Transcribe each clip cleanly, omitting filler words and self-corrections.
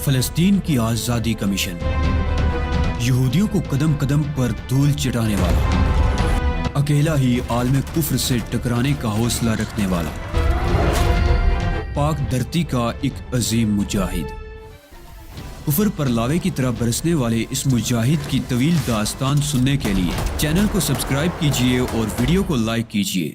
فلسطین کی آزادی کا مشن، یہودیوں کو قدم قدم پر دھول چٹانے والا، اکیلا ہی عالم کفر سے ٹکرانے کا حوصلہ رکھنے والا، پاک دھرتی کا ایک عظیم مجاہد، کفر پر لاوے کی طرح برسنے والے اس مجاہد کی طویل داستان سننے کے لیے چینل کو سبسکرائب کیجئے اور ویڈیو کو لائک کیجئے۔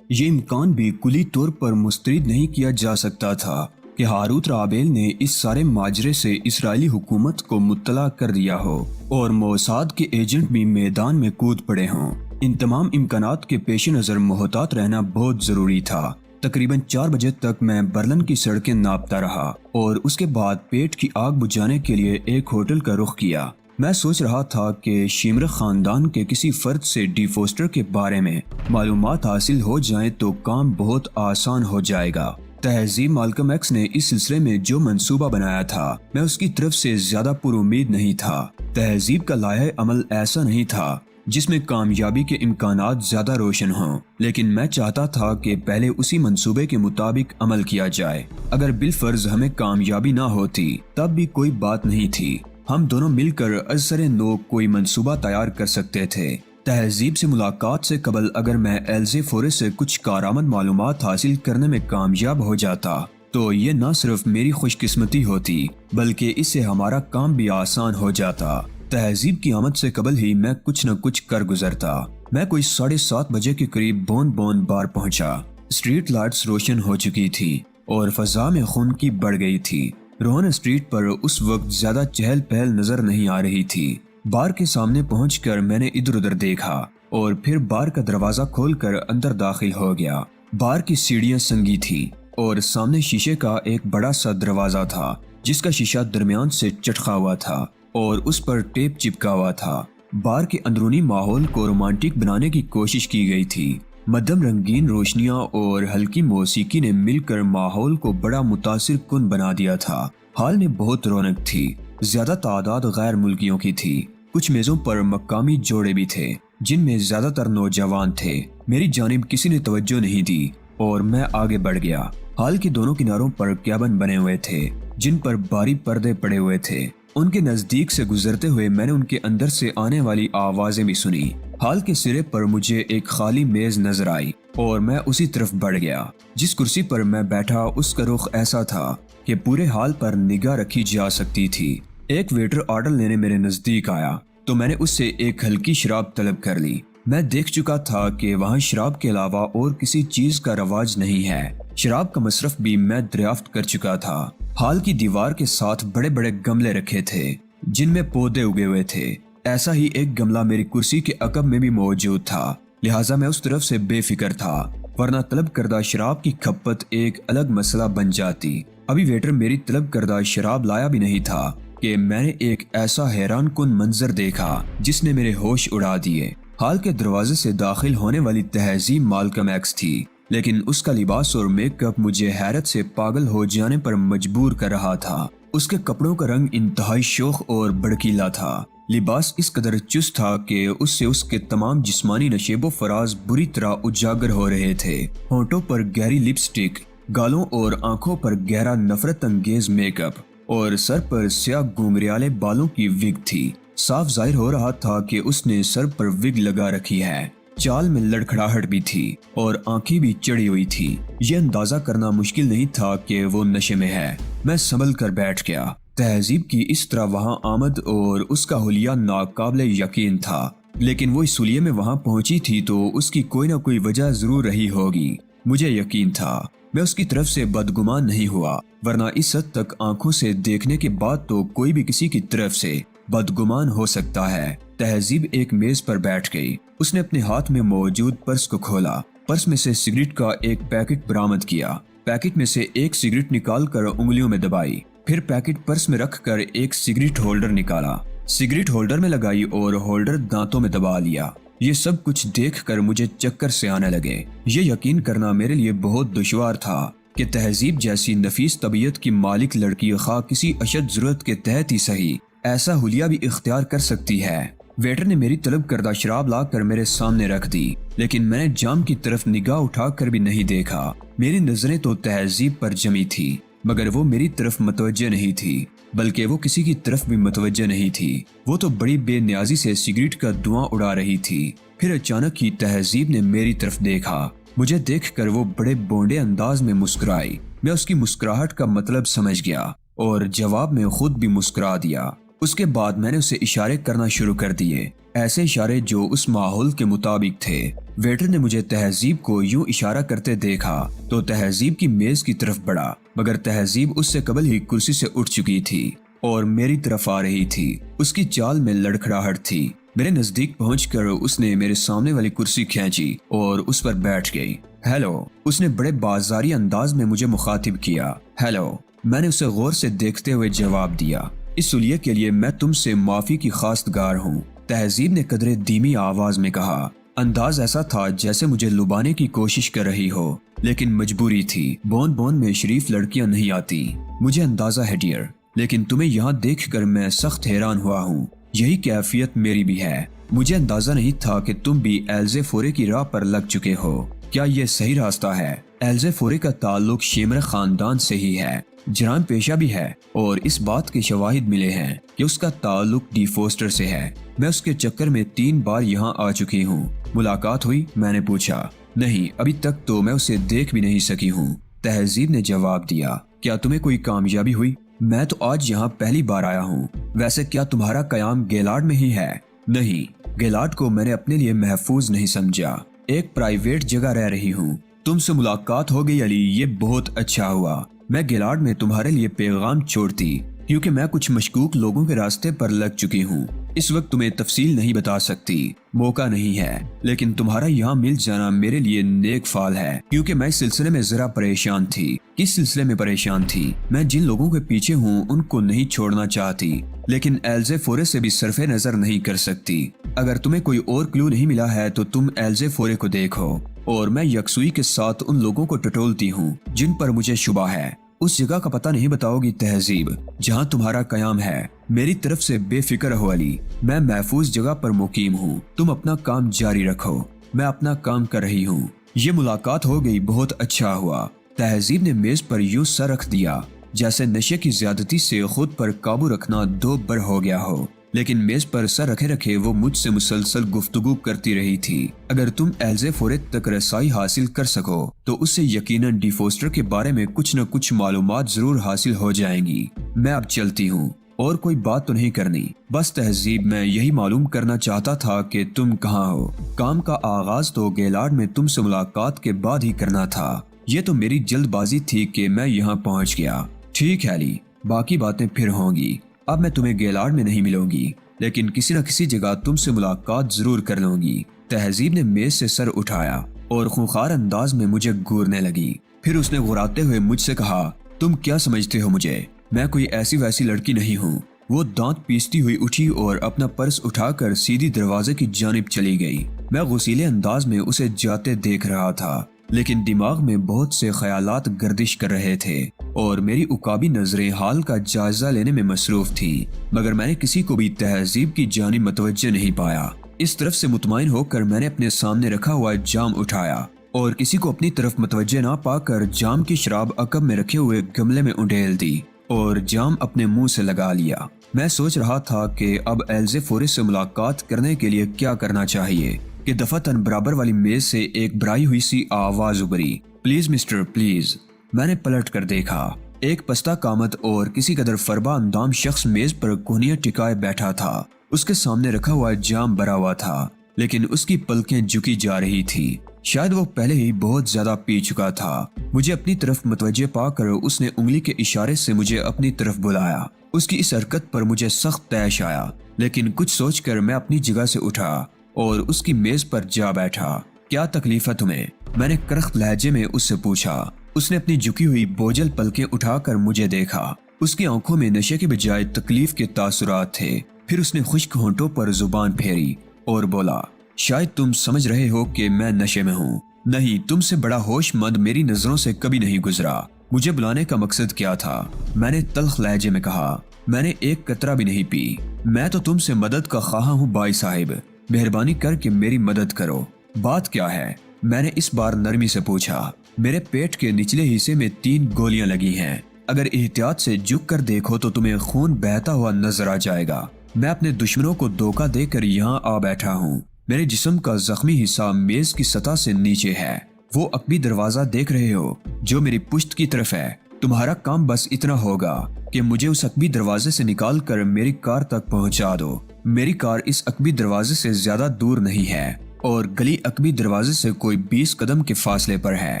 یہ امکان بھی کلی طور پر مسترد نہیں کیا جا سکتا تھا کہ ہاروت رابیل نے اس سارے ماجرے سے اسرائیلی حکومت کو مطلع کر دیا ہو اور موساد کے ایجنٹ بھی میدان میں کود پڑے ہوں۔ ان تمام امکانات کے پیش نظر محتاط رہنا بہت ضروری تھا۔ تقریباً 4 بجے تک میں برلن کی سڑکیں ناپتا رہا اور اس کے بعد پیٹ کی آگ بجھانے کے لیے ایک ہوٹل کا رخ کیا۔ میں سوچ رہا تھا کہ شیمر خاندان کے کسی فرد سے ڈی فوسٹر کے بارے میں معلومات حاصل ہو جائیں تو کام بہت آسان ہو جائے گا۔ تہذیب مالکم ایکس نے اس سلسلے میں جو منصوبہ بنایا تھا میں اس کی طرف سے زیادہ پر امید نہیں تھا۔ تہذیب کا لائحہ عمل ایسا نہیں تھا جس میں کامیابی کے امکانات زیادہ روشن ہوں، لیکن میں چاہتا تھا کہ پہلے اسی منصوبے کے مطابق عمل کیا جائے۔ اگر بالفرض ہمیں کامیابی نہ ہوتی تب بھی کوئی بات نہیں تھی، ہم دونوں مل کر از سر نو کوئی منصوبہ تیار کر سکتے تھے۔ تہذیب سے ملاقات سے قبل اگر میں ایلزے فورس سے کچھ کارآمد معلومات حاصل کرنے میں کامیاب ہو جاتا تو یہ نہ صرف میری خوش قسمتی ہوتی بلکہ اس سے ہمارا کام بھی آسان ہو جاتا۔ تہذیب کی آمد سے قبل ہی میں کچھ نہ کچھ کر گزرتا۔ میں کوئی 7:30 بجے کے قریب بون بون بار پہنچا۔ اسٹریٹ لائٹس روشن ہو چکی تھی اور فضا میں خنکی بڑھ گئی تھی۔ روہن اسٹریٹ پر اس وقت زیادہ چہل پہل نظر نہیں آ رہی تھی۔ بار کے سامنے پہنچ کر میں نے ادھر ادھر دیکھا اور پھر بار کا دروازہ کھول کر اندر داخل ہو گیا۔ بار کی سیڑھیاں سنگی تھی اور سامنے شیشے کا ایک بڑا سا دروازہ تھا جس کا شیشہ درمیان سے چٹکا ہوا تھا اور اس پر ٹیپ چپکا ہوا تھا۔ بار کے اندرونی ماحول کو رومانٹک بنانے کی کوشش کی گئی تھی۔ مدھم رنگین روشنیاں اور ہلکی موسیقی نے مل کر ماحول کو بڑا متاثر کن بنا دیا تھا۔ ہال میں بہت رونق تھی، زیادہ تعداد غیر ملکیوں کی تھی۔ کچھ میزوں پر مقامی جوڑے بھی تھے جن میں زیادہ تر نوجوان تھے۔ میری جانب کسی نے توجہ نہیں دی اور میں آگے بڑھ گیا۔ ہال کے دونوں کناروں پر کیبن بنے ہوئے تھے جن پر بھاری پردے پڑے ہوئے تھے۔ ان کے نزدیک سے گزرتے ہوئے میں نے ان کے اندر سے آنے والی آوازیں بھی سنی۔ ہال کے سرے پر مجھے ایک خالی میز نظر آئی اور میں اسی طرف بڑھ گیا۔ جس کرسی پر میں بیٹھا اس کا رخ ایسا تھا کہ پورے ہال پر نگاہ رکھی جا سکتی تھی۔ ایک ویٹر آرڈر لینے میرے نزدیک آیا تو میں نے اس سے ایک ہلکی شراب طلب کر لی۔ میں دیکھ چکا تھا کہ وہاں شراب کے علاوہ اور کسی چیز کا رواج نہیں ہے۔ شراب کا مصرف بھی میں دریافت کر چکا تھا۔ ہال کی دیوار کے ساتھ بڑے بڑے گملے رکھے تھے جن میں پودے اگے ہوئے تھے۔ ایسا ہی ایک گملہ میری کرسی کے عقب میں بھی موجود تھا، لہٰذا میں اس طرف سے بے فکر تھا، ورنہ طلب کردہ شراب کی کھپت ایک الگ مسئلہ بن جاتی۔ ابھی ویٹر میری طلب کردہ شراب لایا بھی نہیں تھا کہ میں نے ایک ایسا حیران کن منظر دیکھا جس نے میرے ہوش اڑا دیے۔ ہال کے دروازے سے داخل ہونے والی تہذیب مالکم ایکس تھی، لیکن اس کا لباس اور میک اپ مجھے حیرت سے پاگل ہو جانے پر مجبور کر رہا تھا۔ اس کے کپڑوں کا رنگ انتہائی شوخ اور بھڑکیلا تھا۔ لباس اس قدر چست تھا کہ اس سے اس کے تمام جسمانی نشیب و فراز بری طرح اجاگر ہو رہے تھے۔ ہونٹوں پر گہری لپسٹک، گالوں اور آنکھوں پر گہرا نفرت انگیز میک اپ اور سر پر سیاہ گھنگریالے بالوں کی وگ تھی۔ صاف ظاہر ہو رہا تھا کہ اس نے سر پر وگ لگا رکھی ہے۔ چال میں لڑکھڑاہٹ بھی تھی اور آنکھیں بھی چڑی ہوئی تھی۔ یہ اندازہ کرنا مشکل نہیں تھا کہ وہ نشے میں ہے۔ میں سنبھل کر بیٹھ گیا۔ تہذیب کی اس طرح وہاں آمد اور اس کا حلیہ ناقابل یقین تھا، لیکن وہ اس حلیے میں وہاں پہنچی تھی تو اس کی کوئی نہ کوئی وجہ ضرور رہی ہوگی۔ مجھے یقین تھا، میں اس کی طرف سے بدگمان نہیں ہوا، ورنہ اس حد تک آنکھوں سے دیکھنے کے بعد تو کوئی بھی کسی کی طرف سے بدگمان ہو سکتا ہے۔ تہذیب ایک میز پر بیٹھ گئی۔ اس نے اپنے ہاتھ میں موجود پرس کو کھولا، پرس میں سے سگریٹ کا ایک پیکٹ برآمد کیا، پیکٹ میں سے ایک سگریٹ نکال کر انگلیوں میں دبائی، پھر پیکٹ پرس میں رکھ کر ایک سگریٹ ہولڈر نکالا، سگریٹ ہولڈر میں لگائی اور ہولڈر دانتوں میں دبا لیا۔ یہ سب کچھ دیکھ کر مجھے چکر سے آنے لگے۔ یہ یقین کرنا میرے لیے بہت دشوار تھا کہ تہذیب جیسی نفیس طبیعت کی مالک لڑکی خواہ کسی اشد ضرورت کے تحت ہی صحیح ایسا حلیہ بھی اختیار کر سکتی ہے۔ ویٹر نے میری طلب کردہ شراب لا کر میرے سامنے رکھ دی، لیکن میں نے جام کی طرف نگاہ اٹھا کر بھی نہیں دیکھا۔ میری نظریں تو تہذیب پر جمی تھی، مگر وہ میری طرف متوجہ نہیں تھی، بلکہ وہ کسی کی طرف بھی متوجہ نہیں تھی۔ وہ تو بڑی بے نیازی سے سگریٹ کا دھواں اڑا رہی تھی۔ پھر اچانک ہی تہذیب نے میری طرف دیکھا۔ مجھے دیکھ کر وہ بڑے بونڈے انداز میں مسکرائی۔ میں اس کی مسکراہٹ کا مطلب سمجھ گیا اور جواب میں خود بھی مسکرا دیا۔ اس کے بعد میں نے اسے اشارے کرنا شروع کر دیے، ایسے اشارے جو اس ماحول کے مطابق تھے۔ ویٹر نے مجھے تہذیب کو یوں اشارہ کرتے دیکھا تو تہذیب کی میز کی طرف بڑھا، مگر تہذیب اس سے قبل ہی کرسی سے اٹھ چکی تھی اور میری طرف آ رہی تھی۔ اس کی چال میں لڑکھڑاہٹ تھی۔ میرے نزدیک پہنچ کر اس نے میرے سامنے والی کرسی کھینچی اور اس پر بیٹھ گئی۔ ہیلو، اس نے بڑے بازاری انداز میں مجھے مخاطب کیا۔ ہیلو، میں نے اسے غور سے دیکھتے ہوئے جواب دیا۔ اس سلیے کے لیے میں تم سے معافی کی خواستگار ہوں، تہذیب نے قدرے دھیمی آواز میں کہا۔ انداز ایسا تھا جیسے مجھے لبانے کی کوشش کر رہی ہو، لیکن مجبوری تھی۔ بون بون میں شریف لڑکیاں نہیں آتی، مجھے اندازہ ہے ڈیئر، لیکن تمہیں یہاں دیکھ کر میں سخت حیران ہوا ہوں۔ یہی کیفیت میری بھی ہے۔ مجھے اندازہ نہیں تھا کہ تم بھی ایلزے فورے کی راہ پر لگ چکے ہو۔ کیا یہ صحیح راستہ ہے؟ ایلزے فورے کا تعلق شیمر خاندان سے ہی ہے، جرائم پیشہ بھی ہے، اور اس بات کے شواہد ملے ہیں کہ اس کا تعلق ڈی فوسٹر سے ہے۔ میں اس کے چکر میں 3 بار یہاں آ چکی ہوں۔ ملاقات ہوئی؟ میں نے پوچھا۔ نہیں، ابھی تک تو میں اسے دیکھ بھی نہیں سکی ہوں، تہذیب نے جواب دیا۔ کیا تمہیں کوئی کامیابی ہوئی؟ میں تو آج یہاں پہلی بار آیا ہوں۔ ویسے کیا تمہارا قیام گیلارڈ میں ہی ہے؟ نہیں، گیلارڈ کو میں نے اپنے لیے محفوظ نہیں سمجھا، ایک پرائیویٹ جگہ رہ رہی ہوں۔ تم سے ملاقات ہو گئی علی، یہ بہت اچھا ہوا۔ میں گیلارڈ میں تمہارے لیے پیغام چھوڑتی، کیونکہ میں کچھ مشکوک لوگوں کے راستے پر لگ چکی ہوں۔ اس وقت تمہیں تفصیل نہیں بتا سکتی، موقع نہیں ہے، لیکن تمہارا یہاں مل جانا میرے لیے نیک فال ہے، کیونکہ میں اس سلسلے میں ذرا پریشان تھی۔ کس سلسلے میں پریشان تھی؟ میں جن لوگوں کے پیچھے ہوں ان کو نہیں چھوڑنا چاہتی، لیکن ایلزے فورے سے بھی صرف نظر نہیں کر سکتی۔ اگر تمہیں کوئی اور کلو نہیں ملا ہے تو تم ایلزے فورے کو دیکھو، اور میں یکسوئی کے ساتھ ان لوگوں کو ٹٹولتی ہوں جن پر مجھے شبہ ہے۔ اس جگہ کا پتہ نہیں بتاؤ گی تہذیب جہاں تمہارا قیام ہے؟ میری طرف سے بے فکر ہو علی، میں محفوظ جگہ پر مقیم ہوں، تم اپنا کام جاری رکھو، میں اپنا کام کر رہی ہوں۔ یہ ملاقات ہو گئی، بہت اچھا ہوا۔ تہذیب نے میز پر یوں سر رکھ دیا جیسے نشے کی زیادتی سے خود پر قابو رکھنا 2 بر ہو گیا ہو، لیکن میز پر سر رکھے رکھے وہ مجھ سے مسلسل گفتگو کرتی رہی تھی۔ اگر تم ایلزے فورے تک رسائی حاصل کر سکو تو اس سے یقیناً ڈی فوسٹر کے بارے میں کچھ نہ کچھ معلومات ضرور حاصل ہو جائیں گی۔ میں اب چلتی ہوں، اور کوئی بات تو نہیں کرنی؟ بس تہذیب، میں یہی معلوم کرنا چاہتا تھا کہ تم کہاں ہو۔ کام کا آغاز تو گیلارڈ میں تم سے ملاقات کے بعد ہی کرنا تھا، یہ تو میری جلد بازی تھی کہ میں یہاں پہنچ گیا۔ ٹھیک ہے علی، باقی باتیں پھر ہوں گی۔ اب میں تمہیں گیلارڈ میں نہیں ملوں گی، لیکن کسی نہ کسی جگہ تم سے ملاقات ضرور کر لوں گی۔ تہذیب نے میز سے سر اٹھایا اور خونخوار انداز میں مجھے گورنے لگی۔ پھر اس نے غراتے ہوئے مجھ سے کہا، تم کیا سمجھتے ہو مجھے؟ میں کوئی ایسی ویسی لڑکی نہیں ہوں۔ وہ دانت پیستی ہوئی اٹھی اور اپنا پرس اٹھا کر سیدھی دروازے کی جانب چلی گئی۔ میں غصیلے انداز میں اسے جاتے دیکھ رہا تھا، لیکن دماغ میں بہت سے خیالات گردش کر رہے تھے اور میری عقابی نظریں حال کا جائزہ لینے میں مصروف تھی، مگر میں نے کسی کو بھی تہذیب کی جانب متوجہ نہیں پایا۔ اس طرف سے مطمئن ہو کر میں نے اپنے سامنے رکھا ہوا جام اٹھایا اور کسی کو اپنی طرف متوجہ نہ پا کر جام کی شراب عقب میں رکھے ہوئے گملے میں انڈیل دی اور جام اپنے منہ سے لگا لیا۔ میں سوچ رہا تھا کہ اب ایلزے فورے سے ملاقات کرنے کے لیے کیا کرنا چاہیے کہ دفعتاً برابر والی میز سے ایک برائی ہوئی سی آواز ابھری، پلیز مسٹر پلیز۔ میں نے پلٹ کر دیکھا، ایک پستہ قامت اور کسی قدر فربا اندام شخص میز پر کونیاں ٹکائے بیٹھا تھا۔ اس کے سامنے رکھا ہوا جام بھرا ہوا تھا، لیکن اس کی پلکیں جھکی جا رہی تھی، شاید وہ پہلے ہی بہت زیادہ پی چکا تھا۔ مجھے اپنی طرف متوجہ پا کر اس نے انگلی کے اشارے سے مجھے اپنی طرف بلایا۔ اس کی اس حرکت پر مجھے سخت طیش آیا، لیکن کچھ سوچ کر میں اپنی جگہ سے اٹھا اور اس کی میز پر جا بیٹھا۔ کیا تکلیف ہے تمہیں؟ میں نے کرخت لہجے میں اس سے پوچھا۔ اس نے اپنی جھکی ہوئی بوجھل پلکیں اٹھا کر مجھے دیکھا۔ اس کی آنکھوں میں نشے کے بجائے تکلیف کے تاثرات تھے۔ پھر اس نے خشک ہونٹوں پر زبان پھیری اور بولا، شاید تم سمجھ رہے ہو کہ میں نشے میں ہوں۔ نہیں، تم سے بڑا ہوش مند میری نظروں سے کبھی نہیں گزرا۔ مجھے بلانے کا مقصد کیا تھا؟ میں نے تلخ لہجے میں کہا۔ میں نے ایک قطرہ بھی نہیں پی۔ میں تو تم سے مدد کا خواہاں ہوں بھائی صاحب، مہربانی کر کے میری مدد کرو۔ بات کیا ہے؟ میں نے اس بار نرمی سے پوچھا۔ میرے پیٹ کے نچلے حصے میں 3 گولیاں لگی ہیں، اگر احتیاط سے جھک کر دیکھو تو تمہیں خون بہتا ہوا نظر آ جائے گا۔ میں اپنے دشمنوں کو دھوکہ دے کر یہاں آ بیٹھا ہوں۔ میرے جسم کا زخمی حصہ میز کی سطح سے نیچے ہے۔ وہ عقبی دروازہ دیکھ رہے ہو جو میری پشت کی طرف ہے؟ تمہارا کام بس اتنا ہوگا کہ مجھے اس عقبی دروازے سے نکال کر میری کار تک پہنچا دو۔ میری کار اس عقبی دروازے سے زیادہ دور نہیں ہے اور گلی عقبی دروازے سے کوئی 20 قدم کے فاصلے پر ہے۔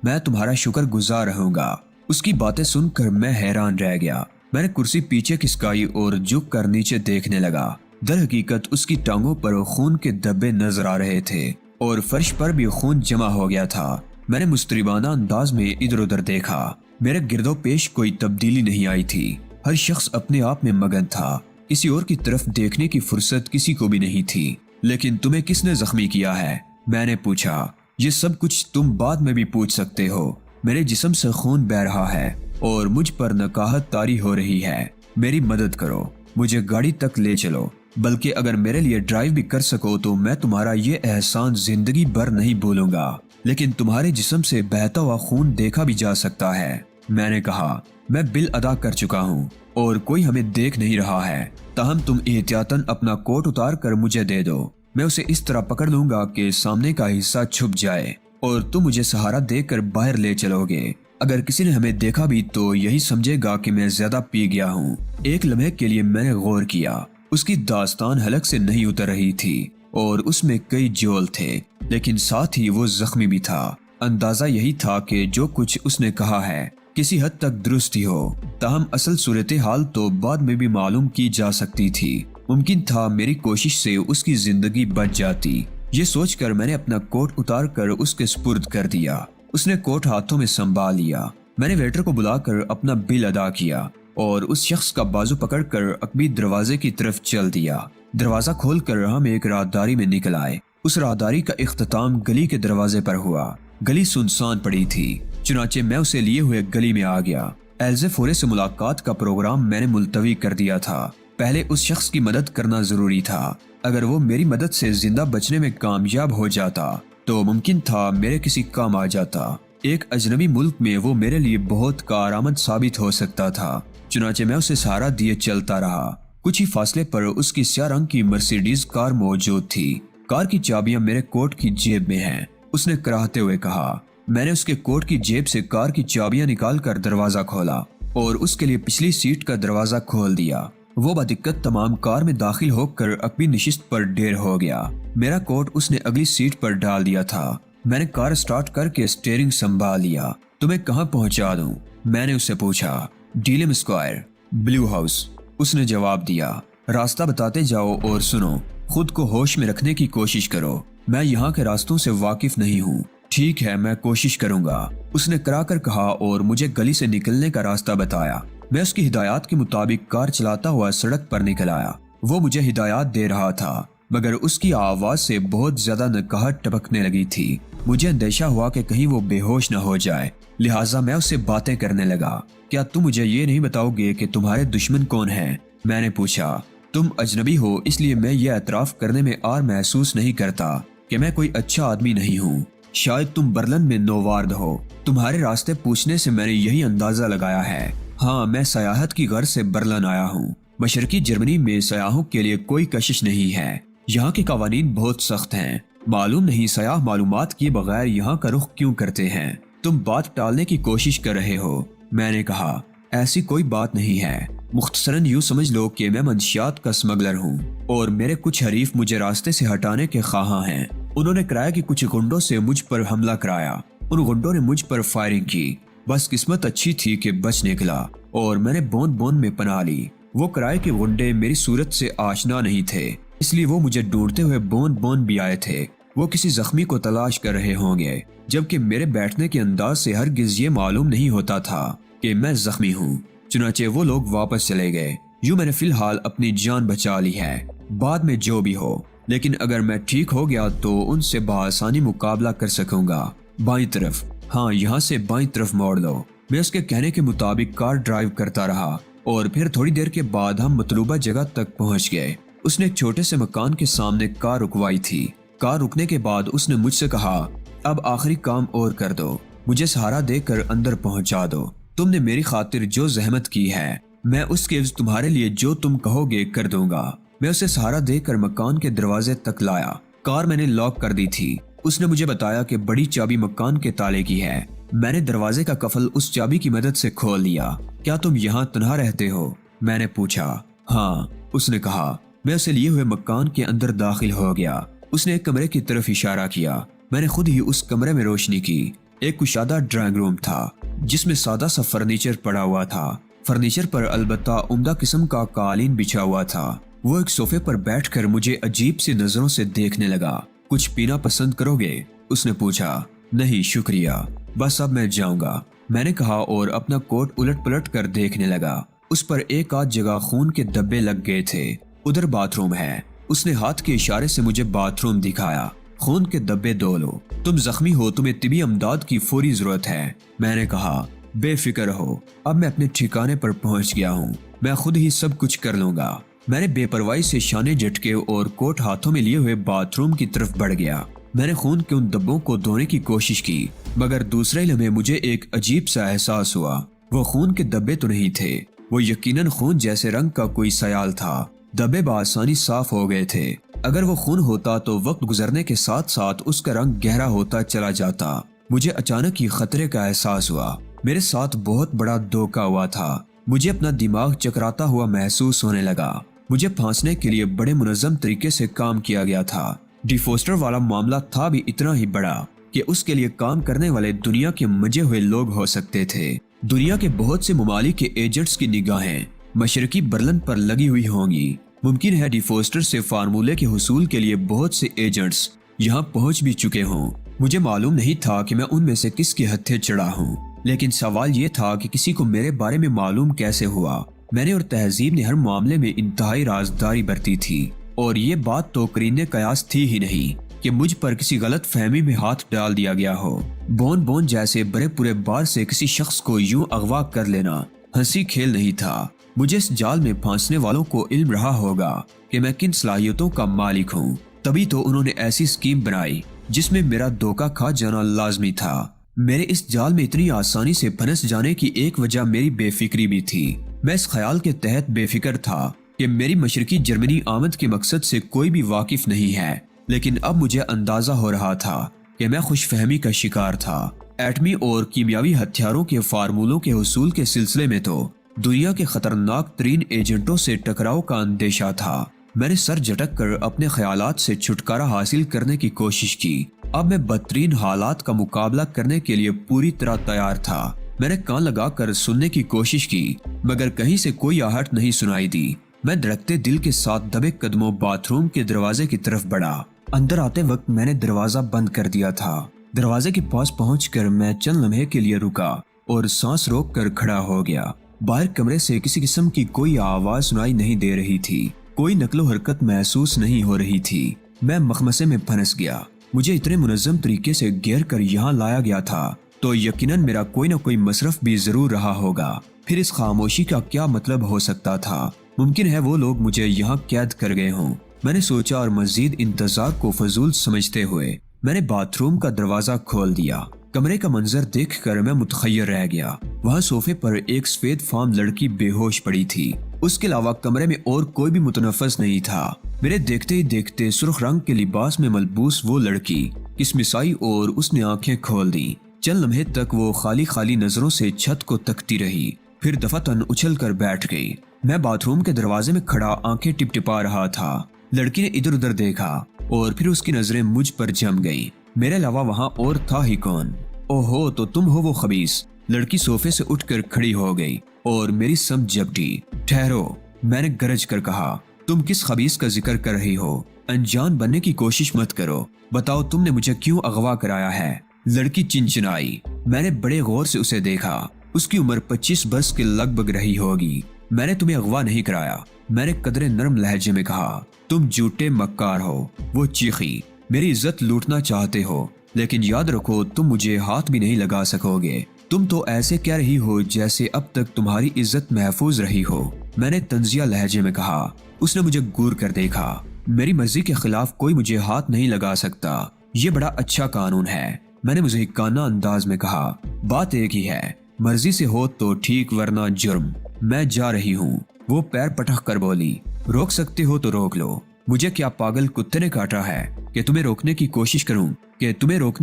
میں تمہارا شکر گزار رہوں گا۔ اس کی باتیں سن کر میں حیران رہ گیا۔ میں نے کرسی پیچھے کھسکائی اور جھک کر نیچے دیکھنے لگا۔ در حقیقت اس کی ٹانگوں پر خون کے دھبے نظر آ رہے تھے اور فرش پر بھی خون جمع ہو گیا تھا۔ میں نے مستربانہ انداز میں ادھر ادھر دیکھا۔ میرے گرد و پیش کوئی تبدیلی نہیں آئی تھی۔ ہر شخص اپنے آپ میں مگن تھا۔ کسی اور کی طرف دیکھنے کی فرصت کسی کو بھی نہیں تھی۔ لیکن تمہیں کس نے زخمی کیا ہے؟ میں نے پوچھا۔ یہ سب کچھ تم بعد میں بھی پوچھ سکتے ہو۔ میرے جسم سے خون بہہ رہا ہے اور مجھ پر نقاہت طاری ہو رہی ہے۔ میری مدد کرو، مجھے گاڑی تک لے چلو، بلکہ اگر میرے لیے ڈرائیو بھی کر سکو تو میں تمہارا یہ احسان زندگی بھر نہیں بھولوں گا۔ لیکن تمہارے جسم سے بہتا ہوا خون دیکھا بھی جا سکتا ہے۔ میں نے کہا، میں بل ادا کر چکا ہوں اور کوئی ہمیں دیکھ نہیں رہا ہے، تاہم تم احتیاطاً اپنا کوٹ اتار کر مجھے دے دو۔ میں اسے اس طرح پکڑ لوں گا کہ سامنے کا حصہ چھپ جائے اور تم مجھے سہارا دے کر باہر لے چلو گے۔ اگر کسی نے ہمیں دیکھا بھی تو یہی سمجھے گا کہ میں زیادہ پی گیا ہوں۔ ایک لمحے کے لیے میں نے غور کیا۔ اس کی داستان حلق سے نہیں اتر رہی تھی اور اس میں کئی جول تھے، لیکن ساتھ ہی وہ زخمی بھی تھا۔ اندازہ یہی تھا کہ جو کچھ اس نے کہا ہے کسی حد تک درست ہی ہو، تاہم اصل صورتحال تو بعد میں بھی معلوم کی جا سکتی تھی۔ ممکن تھا میری کوشش سے اس کی زندگی بچ جاتی۔ یہ سوچ کر میں نے اپنا کوٹ اتار کر اس کے سپرد کر دیا۔ اس نے کوٹ ہاتھوں میں سنبھال لیا۔ میں نے ویٹر کو بلا کر اپنا بل ادا کیا اور اس شخص کا بازو پکڑ کر عقبی دروازے کی طرف چل دیا۔ دروازہ کھول کر ہم ایک راہداری میں نکل آئے۔ اس راہداری کا اختتام گلی کے دروازے پر ہوا۔ گلی سنسان پڑی تھی، چنانچہ میں اسے لیے ہوئے گلی میں آ گیا۔ ایلزے فورے سے ملاقات کا پروگرام میں نے ملتوی کر دیا تھا۔ پہلے اس شخص کی مدد کرنا ضروری تھا۔ اگر وہ میری مدد سے زندہ بچنے میں کامیاب ہو جاتا تو ممکن تھا میرے کسی کام آ جاتا۔ ایک اجنبی ملک میں وہ میرے لیے بہت کارآمد ثابت ہو سکتا تھا۔ چنانچہ میں اسے سہارا دیے چلتا رہا۔ کچھ ہی فاصلے پر اس کی سیاہ رنگ کی مرسیڈیز کار موجود تھی۔ کار کی چابیاں میرے کوٹ کی جیب میں ہیں، اس نے کراہتے ہوئے کہا۔ میں نے اس کے کوٹ کی جیب سے کار کی چابیاں نکال کر دروازہ کھولا اور اس کے لیے پچھلی سیٹ کا دروازہ کھول دیا۔ وہ بدقت تمام کار میں داخل ہو کر عقبی نشست پر ڈیر ہو گیا۔ میرا کوٹ اس نے اگلی سیٹ پر ڈال دیا تھا۔ میں نے کار سٹارٹ کر کے اسٹیئرنگ سنبھال لیا۔ تمہیں کہاں پہنچا دوں؟ میں نے اس سے پوچھا۔ ڈیلم اسکوائر، بلیو ہاؤس، اس نے جواب دیا۔ راستہ بتاتے جاؤ اور سنو، خود کو ہوش میں رکھنے کی کوشش کرو۔ میں یہاں کے راستوں سے واقف نہیں ہوں۔ ٹھیک ہے، میں کوشش کروں گا، اس نے کرا کر کہا اور مجھے گلی سے نکلنے کا راستہ بتایا۔ میں اس کی ہدایات کے مطابق کار چلاتا ہوا سڑک پر نکل آیا۔ وہ مجھے ہدایات دے رہا تھا مگر اس کی آواز سے بہت زیادہ نکاہٹ ٹپکنے لگی تھی۔ مجھے اندیشہ ہوا کہ کہیں وہ بے ہوش نہ ہو جائے، لہٰذا میں اس سے باتیں کرنے لگا۔ کیا تم مجھے یہ نہیں بتاؤ گے کہ تمہارے دشمن کون ہیں؟ میں نے پوچھا۔ تم اجنبی ہو، اس لیے میں یہ اعتراف کرنے میں عار محسوس نہیں کرتا کہ میں کوئی اچھا آدمی نہیں ہوں۔ شاید تم برلن میں نووارد ہو۔ تمہارے راستے پوچھنے سے میں نے یہی اندازہ لگایا ہے۔ ہاں، میں سیاحت کی غرض سے برلن آیا ہوں۔ مشرقی جرمنی میں سیاحوں کے لیے کوئی کشش نہیں ہے۔ یہاں کے قوانین بہت سخت ہیں۔ معلوم نہیں سیاح معلومات کیے بغیر یہاں کا رخ کیوں کرتے ہیں۔ تم بات ٹالنے کی کوشش کر رہے ہو۔ میں نے کہا، ایسی کوئی بات نہیں ہے۔ مختصراً یوں سمجھ لو کہ میں منشیات کا اسمگلر ہوں اور میرے کچھ حریف مجھے راستے سے ہٹانے کے خواہاں ہیں۔ انہوں نے کرایہ کے کچھ غنڈوں سے مجھ پر حملہ کرایا۔ ان غنڈوں نے مجھ پر فائرنگ کی۔ بس قسمت اچھی تھی کہ بچ نکلا اور میں نے بوند بوند میں پناہ لی۔ وہ کرائے کے غنڈے میری صورت سے آشنا نہیں تھے، اس لیے وہ مجھے ڈھونڈتے ہوئے بوند بوند بھی آئے تھے۔ وہ کسی زخمی کو تلاش کر رہے ہوں گے، جبکہ میرے بیٹھنے کے انداز سے ہرگز یہ معلوم نہیں ہوتا تھا کہ میں زخمی ہوں۔ چنانچہ وہ لوگ واپس چلے گئے۔ یوں میں نے فی الحال اپنی جان بچا لی ہے، بعد میں جو بھی ہو، لیکن اگر میں ٹھیک ہو گیا تو ان سے بآسانی مقابلہ کر سکوں گا۔ بائیں طرف، ہاں یہاں سے بائیں طرف موڑ دو۔ میں اس کے کہنے کے مطابق کار ڈرائیو کرتا رہا۔ اور پھر تھوڑی دیر کے بعد ہم مطلوبہ جگہ تک پہنچ گئے۔ اس نے ایک چھوٹے سے مکان کے سامنے کار رکوائی تھی۔ کار رکنے کے بعد اس نے مجھ سے کہا، اب آخری کام اور کر دو، مجھے سہارا دے کر اندر پہنچا دو۔ تم نے میری خاطر جو زحمت کی ہے، میں اس کے عوض تمہارے لیے جو تم کہو گے کر دوں گا۔ میں اسے سہارا دے کر مکان کے دروازے تک لایا۔ کار میں نے لاک کر دی تھی۔ اس نے مجھے بتایا کہ بڑی چابی مکان کے تالے کی ہے۔ میں نے دروازے کا قفل اس چابی کی مدد سے کھول لیا۔ کیا تم یہاں تنہا رہتے ہو؟ میں نے پوچھا۔ ہاں، اس نے کہا۔ میں اسے لیے ہوئے مکان کے اندر داخل ہو گیا۔ اس نے ایک کمرے کی طرف اشارہ کیا۔ میں نے خود ہی اس کمرے میں روشنی کی۔ ایک کشادہ ڈرائنگ روم تھا جس میں سادہ سا فرنیچر پڑا ہوا تھا۔ فرنیچر پر البتہ عمدہ قسم کا قالین بچھا ہوا تھا۔ وہ ایک صوفے پر بیٹھ کر مجھے عجیب سی نظروں سے دیکھنے لگا۔ کچھ پینا پسند کرو گے؟ اس نے پوچھا۔ نہیں شکریہ، بس اب میں جاؤں گا، میں نے کہا اور اپنا کوٹ الٹ پلٹ کر دیکھنے لگا۔ اس پر ایک آدھ جگہ خون کے دھبے لگ گئے تھے۔ ادھر باتھ روم ہے۔ اس نے ہاتھ کے اشارے سے مجھے باتھ روم دکھایا۔ خون کے دھبے دھو لو، تم زخمی ہو، تمہیں طبی امداد کی فوری ضرورت ہے۔ میں نے کہا، بے فکر ہو، اب میں اپنے ٹھکانے پر پہنچ گیا ہوں، میں خود ہی سب کچھ کر لوں گا۔ میں نے بے پرواہی سے شانے جھٹکے اور کوٹ ہاتھوں میں لیے ہوئے باتھ روم کی طرف بڑھ گیا۔ میں نے خون کے ان دھبوں کو دھونے کی کوشش کی، مگر دوسرے لمحے مجھے ایک عجیب سا احساس ہوا۔ وہ خون کے دھبے تو نہیں تھے، وہ یقیناً خون جیسے رنگ کا کوئی سیال تھا۔ دھبے بآسانی صاف ہو گئے تھے۔ اگر وہ خون ہوتا تو وقت گزرنے کے ساتھ ساتھ اس کا رنگ گہرا ہوتا چلا جاتا۔ مجھے اچانک ہی خطرے کا احساس ہوا۔ میرے ساتھ بہت بڑا دھوکہ ہوا تھا۔ مجھے اپنا دماغ چکراتا ہوا محسوس ہونے لگا۔ مجھے پھانسنے کے لیے بڑے منظم طریقے سے کام کیا گیا تھا۔ ڈی فوسٹر والا معاملہ تھا بھی اتنا ہی بڑا کہ اس کے لیے کام کرنے والے دنیا کے مجے ہوئے لوگ ہو سکتے تھے۔ دنیا کے بہت سے ممالک کے ایجنٹس کی نگاہیں مشرقی برلن پر لگی ہوئی ہوں گی۔ ممکن ہے ڈی فوسٹر سے فارمولے کے حصول کے لیے بہت سے ایجنٹس یہاں پہنچ بھی چکے ہوں۔ مجھے معلوم نہیں تھا کہ میں ان میں سے کس کے ہتھے چڑھا ہوں، لیکن سوال یہ تھا کہ کسی کو میرے بارے میں معلوم کیسے ہوا۔ میں نے اور تہذیب نے ہر معاملے میں انتہائی رازداری برتی تھی، اور یہ بات تو قرین قیاس تھی ہی نہیں کہ مجھ پر کسی غلط فہمی میں ہاتھ ڈال دیا گیا ہو۔ بون بون جیسے بڑے پورے بار سے کسی شخص کو یوں اغوا کر لینا ہنسی کھیل نہیں تھا۔ مجھے اس جال میں پھانسنے والوں کو علم رہا ہوگا کہ میں کن صلاحیتوں کا مالک ہوں، تبھی تو انہوں نے ایسی اسکیم بنائی جس میں میرا دھوکہ کھا جانا لازمی تھا۔ میرے اس جال میں اتنی آسانی سے پھنس جانے کی ایک وجہ میری بے فکری بھی تھی۔ میں اس خیال کے تحت بے فکر تھا کہ میری مشرقی جرمنی آمد کے مقصد سے کوئی بھی واقف نہیں ہے، لیکن اب مجھے اندازہ ہو رہا تھا کہ میں خوش فہمی کا شکار تھا۔ ایٹمی اور کیمیاوی ہتھیاروں کے فارمولوں کے حصول کے سلسلے میں تو دنیا کے خطرناک ترین ایجنٹوں سے ٹکراؤ کا اندیشہ تھا۔ میں نے سر جھٹک کر اپنے خیالات سے چھٹکارا حاصل کرنے کی کوشش کی۔ اب میں بدترین حالات کا مقابلہ کرنے کے لیے پوری طرح تیار تھا۔ میں نے کان لگا کر سننے کی کوشش کی، مگر کہیں سے کوئی آہٹ نہیں سنائی دی۔ میں دھڑکتے دل کے ساتھ دبے قدموں باتھ روم کے دروازے کی طرف بڑھا۔ اندر آتے وقت میں نے دروازہ بند کر دیا تھا۔ دروازے کے پاس پہنچ کر میں چند لمحے کے لیے رکا اور سانس روک کر کھڑا ہو گیا۔ باہر کمرے سے کسی قسم کی کوئی آواز سنائی نہیں دے رہی تھی، کوئی نقل و حرکت محسوس نہیں ہو رہی تھی۔ میں مخمسے میں پھنس گیا۔ مجھے اتنے منظم طریقے سے گھیر کر یہاں لایا گیا تھا تو یقیناً میرا کوئی نہ کوئی مصرف بھی ضرور رہا ہوگا۔ پھر اس خاموشی کا کیا مطلب ہو سکتا تھا؟ ممکن ہے وہ لوگ مجھے یہاں قید کر گئے ہوں۔ میں نے سوچا اور مزید انتظار کو فضول سمجھتے ہوئے میں نے باتھ روم کا دروازہ کھول دیا۔ کمرے کا منظر دیکھ کر میں متخیر رہ گیا۔ وہاں صوفے پر ایک سفید فام لڑکی بے ہوش پڑی تھی۔ اس کے علاوہ کمرے میں اور کوئی بھی متنفس نہیں تھا۔ میرے دیکھتے ہی دیکھتے سرخ رنگ کے لباس میں ملبوس وہ لڑکی کسمسائی اور اس نے آنکھیں کھول دی۔ چند لمحے تک وہ خالی خالی نظروں سے چھت کو تکتی رہی، پھر دفعتاً اچھل کر بیٹھ گئی۔ میں باتھ روم کے دروازے میں کھڑا آنکھیں ٹپ ٹپا رہا تھا۔ لڑکی نے ادھر ادھر دیکھا اور پھر اس کی نظریں مجھ پر جم گئیں۔ میرے علاوہ وہاں اور تھا ہی کون؟ اوہو، تو تم ہو وہ خبیث۔ لڑکی صوفے سے اٹھ کر کھڑی ہو گئی اور میری سمجھ جھپٹی۔ ٹھہرو، میں نے گرج کر کہا، تم کس خبیث کا ذکر کر رہی ہو؟ انجان بننے کی کوشش مت کرو، بتاؤ تم نے مجھے کیوں اغوا کرایا ہے؟ لڑکی چنچنائی۔ میں نے بڑے غور سے اسے دیکھا۔ اس کی عمر 25 برس کے لگ بھگ رہی ہوگی۔ میں نے تمہیں اغوا نہیں کرایا، میں نے قدرے نرم لہجے میں کہا، تم جھوٹے مکار ہو۔ وہ چیخی، میری عزت لوٹنا چاہتے ہو، لیکن یاد رکھو تم مجھے ہاتھ بھی نہیں لگا سکو گے۔ تم تو ایسے کہہ رہی ہو جیسے اب تک تمہاری عزت محفوظ رہی ہو، میں نے طنزیہ لہجے میں کہا۔ اس نے مجھے گور کر دیکھا۔ میری مرضی کے خلاف کوئی مجھے ہاتھ نہیں لگا سکتا، یہ بڑا اچھا قانون ہے، میں نے مضحکانہ انداز میں کہا۔ بات ایک ہی ہے، مرضی سے ہو تو ٹھیک ورنہ جرم۔ میں جا رہی ہوں، وہ پیر پٹک کر بولی۔ روک سکتے ہو تو روک لو، مجھے کیا پاگل کتے نے کاٹا ہے کہ تمہیں روکنے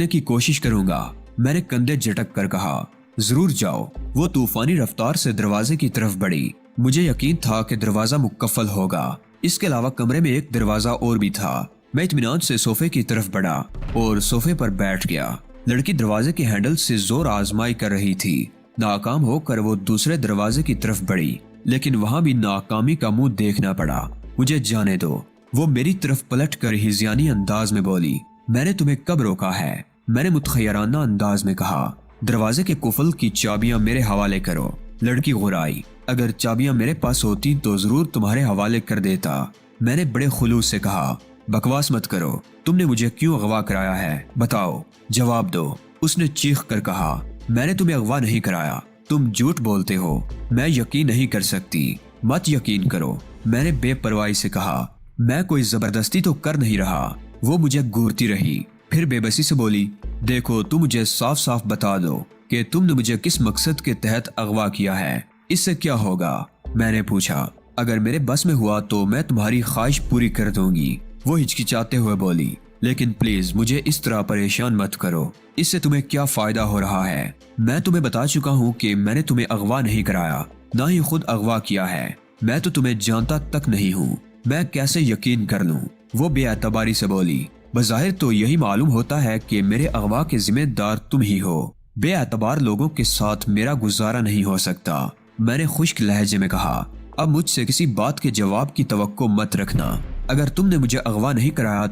کی کوشش کروں گا، میں نے کندھے جھٹک کر کہا۔ ضرور جاؤ۔ وہ طوفانی رفتار سے دروازے کی طرف بڑھی۔ مجھے یقین تھا کہ دروازہ مکفل ہوگا، اس کے علاوہ کمرے میں ایک دروازہ اور بھی تھا۔ میں اطمینان سے صوفے کی طرف بڑھا اور صوفے پر بیٹھ گیا۔ لڑکی دروازے کے ہینڈل سے زور آزمائی کر رہی تھی۔ ناکام ہو کر وہ دوسرے دروازے کی طرف بڑھی، لیکن وہاں بھی ناکامی کا منہ دیکھنا پڑا۔ مجھے جانے دو، وہ میری طرف پلٹ کر ہزیانی انداز میں بولی۔ میں نے تمہیں کب روکا ہے؟ میں نے متخیرانہ انداز میں کہا۔ دروازے کے قفل کی چابیاں میرے حوالے کرو۔ لڑکی غرائی۔ اگر چابیاں میرے پاس ہوتی تو ضرور تمہارے حوالے کر دیتا، میں نے بڑے خلوص سے کہا۔ بکواس مت کرو، تم نے مجھے کیوں اغوا کرایا ہے؟ بتاؤ، جواب دو، اس نے چیخ کر کہا۔ میں نے تمہیں اغوا نہیں کرایا، تم جھوٹ بولتے ہو، میں یقین نہیں کر سکتی۔ مت یقین کرو، میں نے بے پرواہی سے کہا۔ میں کوئی زبردستی تو کر نہیں رہا۔ وہ مجھے گورتی رہی، پھر بے بسی سے بولی۔ دیکھو، تم مجھے صاف صاف بتا دو کہ تم نے مجھے کس مقصد کے تحت اغوا کیا ہے، اس سے کیا ہوگا؟ میں نے پوچھا۔ اگر میرے بس میں ہوا تو میں تمہاری خواہش پوری کر دوں گی، وہ ہچکچاتے ہوئے بولی۔ لیکن پلیز مجھے اس طرح پریشان مت کرو، اس سے تمہیں کیا فائدہ ہو رہا ہے؟ میں تمہیں بتا چکا ہوں کہ میں نے تمہیں اغوا نہیں کرایا، نہ ہی خود اغوا کیا ہے، میں تو تمہیں جانتا تک نہیں ہوں، میں کیسے یقین کر لوں؟ وہ بے اعتباری سے بولی۔ بظاہر تو یہی معلوم ہوتا ہے کہ میرے اغوا کے ذمہ دار تم ہی ہو، بے اعتبار لوگوں کے ساتھ میرا گزارا نہیں ہو سکتا، میں نے خشک لہجے میں کہا۔ اب مجھ سے کسی بات کے جواب کی توقع مت رکھنا، اگر تم نے مجھے اغوا نہیں کرایا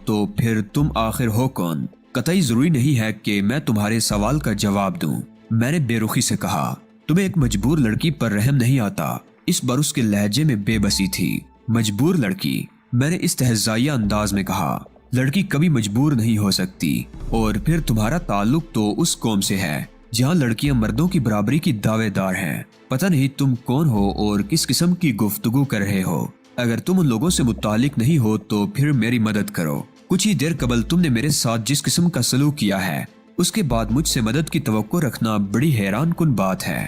تو پھر تم آخر ہو کون؟ قطعی ضروری نہیں ہے کہ میں تمہارے سوال کا جواب دوں، میں نے بے رخی سے کہا۔ تمہیں ایک مجبور لڑکی پر رحم نہیں آتا، اس بار اس کے لہجے میں بے بسی تھی۔ مجبور لڑکی، میں نے استہزائیہ انداز میں کہا۔ لڑکی کبھی مجبور نہیں ہو سکتی، اور پھر تمہارا تعلق تو اس قوم سے ہے جہاں لڑکیاں مردوں کی برابری کی دعوے دار ہیں۔ پتہ نہیں تم کون ہو اور کس قسم کی گفتگو کر رہے ہو، اگر تم ان لوگوں سے متعلق نہیں ہو تو پھر میری مدد کرو۔ کچھ ہی دیر قبل تم نے میرے ساتھ جس قسم کا سلوک کیا ہے، اس کے بعد مجھ سے مدد کی توقع رکھنا بڑی حیران کن بات ہے۔